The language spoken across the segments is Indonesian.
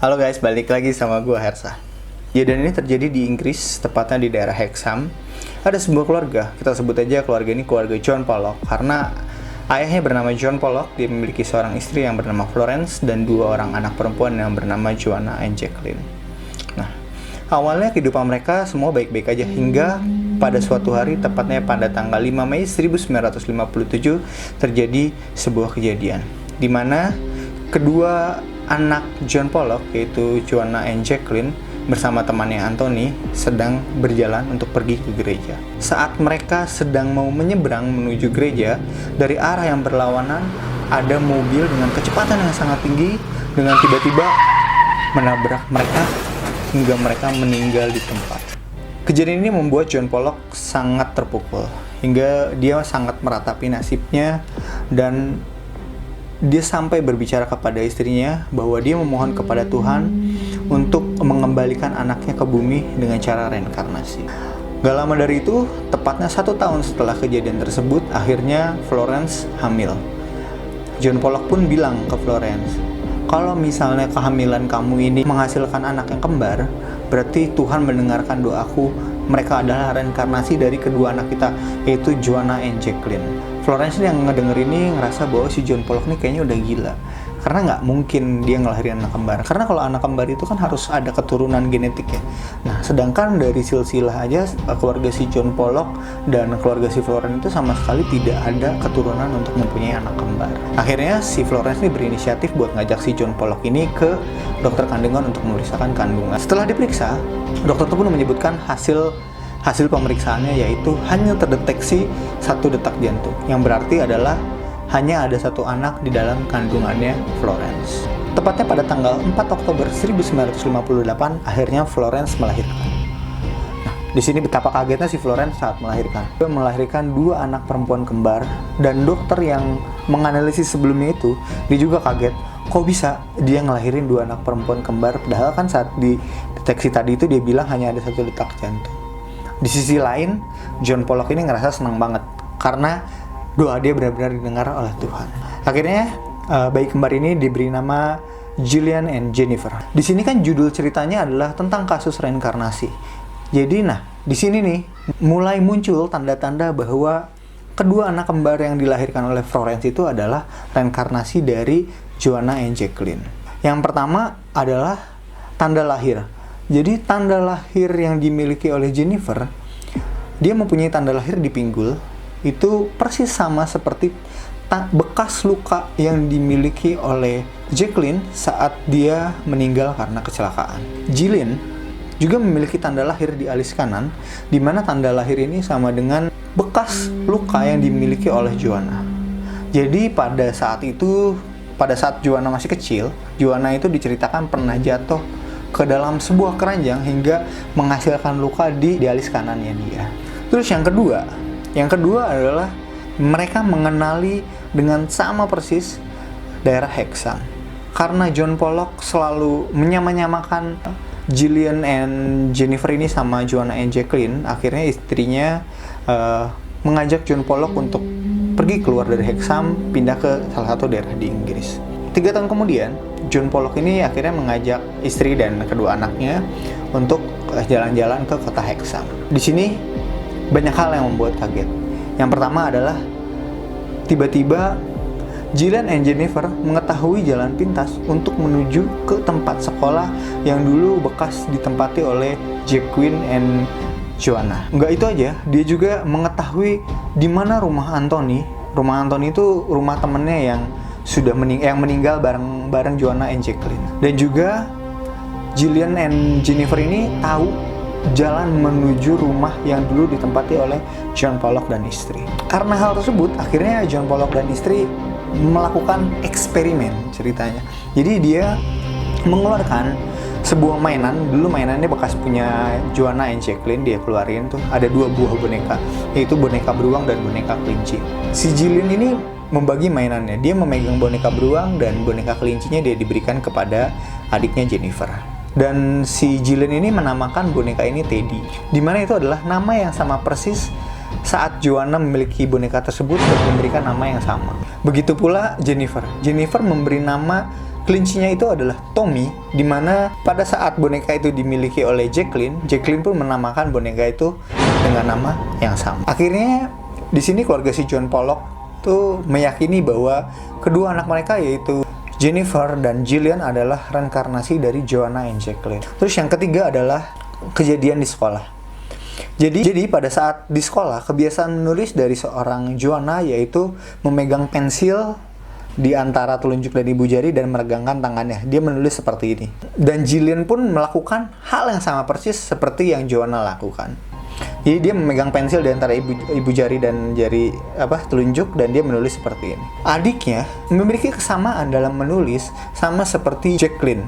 Halo guys, balik lagi sama gue Hersa. Kejadian ini terjadi di Inggris, tepatnya di daerah Hexham. Ada sebuah keluarga, kita sebut aja keluarga ini keluarga John Pollock karena ayahnya bernama John Pollock. Dia memiliki seorang istri yang bernama Florence dan dua orang anak perempuan yang bernama Joanna and Jacqueline. Nah, awalnya kehidupan mereka semua baik-baik aja hingga pada suatu hari, tepatnya pada tanggal 5 Mei 1957, terjadi sebuah kejadian di mana kedua anak John Pollock, yaitu Joanna and Jacqueline, bersama temannya Anthony sedang berjalan untuk pergi ke gereja. Saat mereka sedang mau menyeberang menuju gereja, dari arah yang berlawanan ada mobil dengan kecepatan yang sangat tinggi dengan tiba-tiba menabrak mereka hingga mereka meninggal di tempat. Kejadian ini membuat John Pollock sangat terpukul hingga dia sangat meratapi nasibnya, dan dia sampai berbicara kepada istrinya bahwa dia memohon kepada Tuhan untuk mengembalikan anaknya ke bumi dengan cara reinkarnasi. Gak lama dari itu, tepatnya 1 tahun setelah kejadian tersebut, akhirnya Florence hamil. John Pollock pun bilang ke Florence, kalau misalnya kehamilan kamu ini menghasilkan anak yang kembar, berarti Tuhan mendengarkan doaku. Mereka adalah reinkarnasi dari kedua anak kita, yaitu Joanna and Jacqueline. Florence yang ngedenger ini ngerasa bahwa si John Pollock ini kayaknya udah gila, karena nggak mungkin dia ngelahirin anak kembar. Karena kalau anak kembar itu kan harus ada keturunan genetik ya. Nah, sedangkan dari silsilah aja keluarga si John Pollock dan keluarga si Florence itu sama sekali tidak ada keturunan untuk mempunyai anak kembar. Akhirnya si Florence ini berinisiatif buat ngajak si John Pollock ini ke dokter kandungan untuk memeriksakan kandungan. Setelah diperiksa, dokter itu pun menyebutkan hasil pemeriksaannya, yaitu hanya terdeteksi 1 detak jantung, yang berarti adalah hanya ada 1 anak di dalam kandungannya Florence. Tepatnya pada tanggal 4 Oktober 1958, akhirnya Florence melahirkan. Nah, di sini betapa kagetnya si Florence saat melahirkan. Dia melahirkan 2 anak perempuan kembar, dan dokter yang menganalisis sebelumnya itu, dia juga kaget. Kok bisa dia ngelahirin 2 anak perempuan kembar, padahal kan saat di deteksi tadi itu dia bilang hanya ada 1 detak jantung. Di sisi lain, John Pollock ini ngerasa senang banget karena doa dia benar-benar didengar oleh Tuhan. Akhirnya bayi kembar ini diberi nama Gillian and Jennifer. Di sini kan judul ceritanya adalah tentang kasus reinkarnasi. Jadi di sini nih mulai muncul tanda-tanda bahwa kedua anak kembar yang dilahirkan oleh Florence itu adalah reinkarnasi dari Joanna and Jacqueline. Yang pertama adalah tanda lahir. Jadi tanda lahir yang dimiliki oleh Jennifer, dia mempunyai tanda lahir di pinggul, itu persis sama seperti bekas luka yang dimiliki oleh Jacqueline saat dia meninggal karena kecelakaan. Gillian juga memiliki tanda lahir di alis kanan, di mana tanda lahir ini sama dengan bekas luka yang dimiliki oleh Joanna. Jadi pada saat Joanna masih kecil, Joanna itu diceritakan pernah jatuh ke dalam sebuah keranjang hingga menghasilkan luka di alis kanannya dia. Terus yang kedua adalah mereka mengenali dengan sama persis daerah Hexham. Karena John Pollock selalu menyamakan Gillian and Jennifer ini sama Joanna and Jacqueline, akhirnya istrinya mengajak John Pollock untuk pergi keluar dari Hexham, pindah ke salah satu daerah di Inggris. 3 tahun kemudian, John Pollock ini akhirnya mengajak istri dan kedua anaknya untuk jalan-jalan ke kota Hexham. Di sini banyak hal yang membuat kaget. Yang pertama adalah tiba-tiba Gillian and Jennifer mengetahui jalan pintas untuk menuju ke tempat sekolah yang dulu bekas ditempati oleh Jacqueline and Joanna. Nggak itu aja, dia juga mengetahui di mana rumah Anthony. Rumah Anthony itu rumah temennya yang meninggal bareng Joanna and Jacqueline. Dan juga Gillian and Jennifer ini tahu jalan menuju rumah yang dulu ditempati oleh John Pollock dan istri. Karena hal tersebut, akhirnya John Pollock dan istri melakukan eksperimen ceritanya. Jadi dia mengeluarkan sebuah mainan, dulu mainannya bekas punya Joanna and Jacqueline, dia keluarin tuh ada 2 buah boneka, yaitu boneka beruang dan boneka kelinci. Si Gillian ini membagi mainannya, dia memegang boneka beruang dan boneka kelincinya dia diberikan kepada adiknya Jennifer. Dan si Gillian ini menamakan boneka ini Teddy, dimana itu adalah nama yang sama persis saat Joanna memiliki boneka tersebut dan memberikan nama yang sama. Begitu pula Jennifer memberi nama Kelincinya itu adalah Tommy, di mana pada saat boneka itu dimiliki oleh Jacqueline, Jacqueline pun menamakan boneka itu dengan nama yang sama. Akhirnya di sini keluarga si John Pollock tuh meyakini bahwa kedua anak mereka yaitu Jennifer dan Gillian adalah reinkarnasi dari Joanna and Jacqueline. Terus yang ketiga adalah kejadian di sekolah. Jadi pada saat di sekolah, kebiasaan menulis dari seorang Joanna yaitu memegang pensil di antara telunjuk dan ibu jari dan meregangkan tangannya. Dia menulis seperti ini. Dan Gillian pun melakukan hal yang sama persis seperti yang Joanna lakukan. Jadi dia memegang pensil di antara ibu jari dan jari telunjuk dan dia menulis seperti ini. Adiknya memiliki kesamaan dalam menulis sama seperti Jacqueline,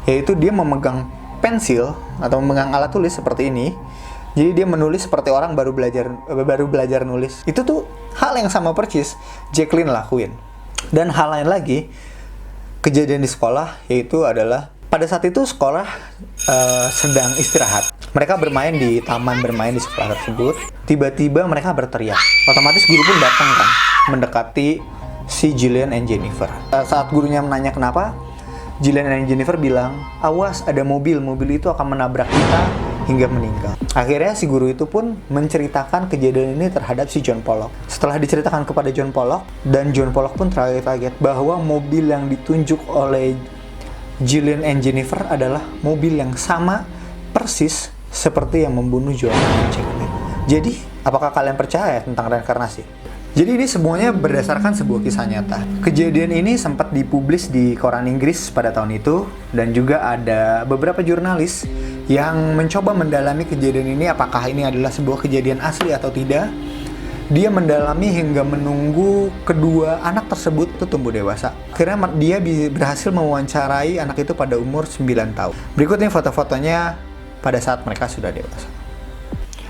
yaitu dia memegang pensil atau memegang alat tulis seperti ini. Jadi dia menulis seperti orang baru belajar nulis. Itu tuh hal yang sama persis Jacqueline lakuin. Dan hal lain lagi, kejadian di sekolah yaitu adalah pada saat itu sekolah sedang istirahat. Mereka bermain di taman bermain di sekolah tersebut. Tiba-tiba mereka berteriak. Otomatis guru pun datang kan, mendekati si Gillian and Jennifer. Saat gurunya menanya kenapa, Gillian and Jennifer bilang, awas ada mobil itu akan menabrak kita hingga meninggal. Akhirnya si guru itu pun menceritakan kejadian ini terhadap si John Pollock. Setelah diceritakan kepada John Pollock, dan John Pollock pun terkaget-kaget bahwa mobil yang ditunjuk oleh Gillian and Jennifer adalah mobil yang sama persis seperti yang membunuh Joanna dan Jacqueline. Jadi, apakah kalian percaya tentang reinkarnasi? Jadi ini semuanya berdasarkan sebuah kisah nyata. Kejadian ini sempat dipublis di koran Inggris pada tahun itu, dan juga ada beberapa jurnalis yang mencoba mendalami kejadian ini, apakah ini adalah sebuah kejadian asli atau tidak. Dia mendalami hingga menunggu kedua anak tersebut itu tumbuh dewasa. Akhirnya dia berhasil mewawancarai anak itu pada umur 9 tahun. Berikutnya foto-fotonya pada saat mereka sudah dewasa.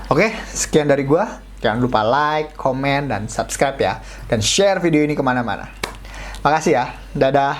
Oke, sekian dari gua. Jangan lupa like, komen, dan subscribe ya. Dan share video ini kemana-mana. Makasih ya. Dadah.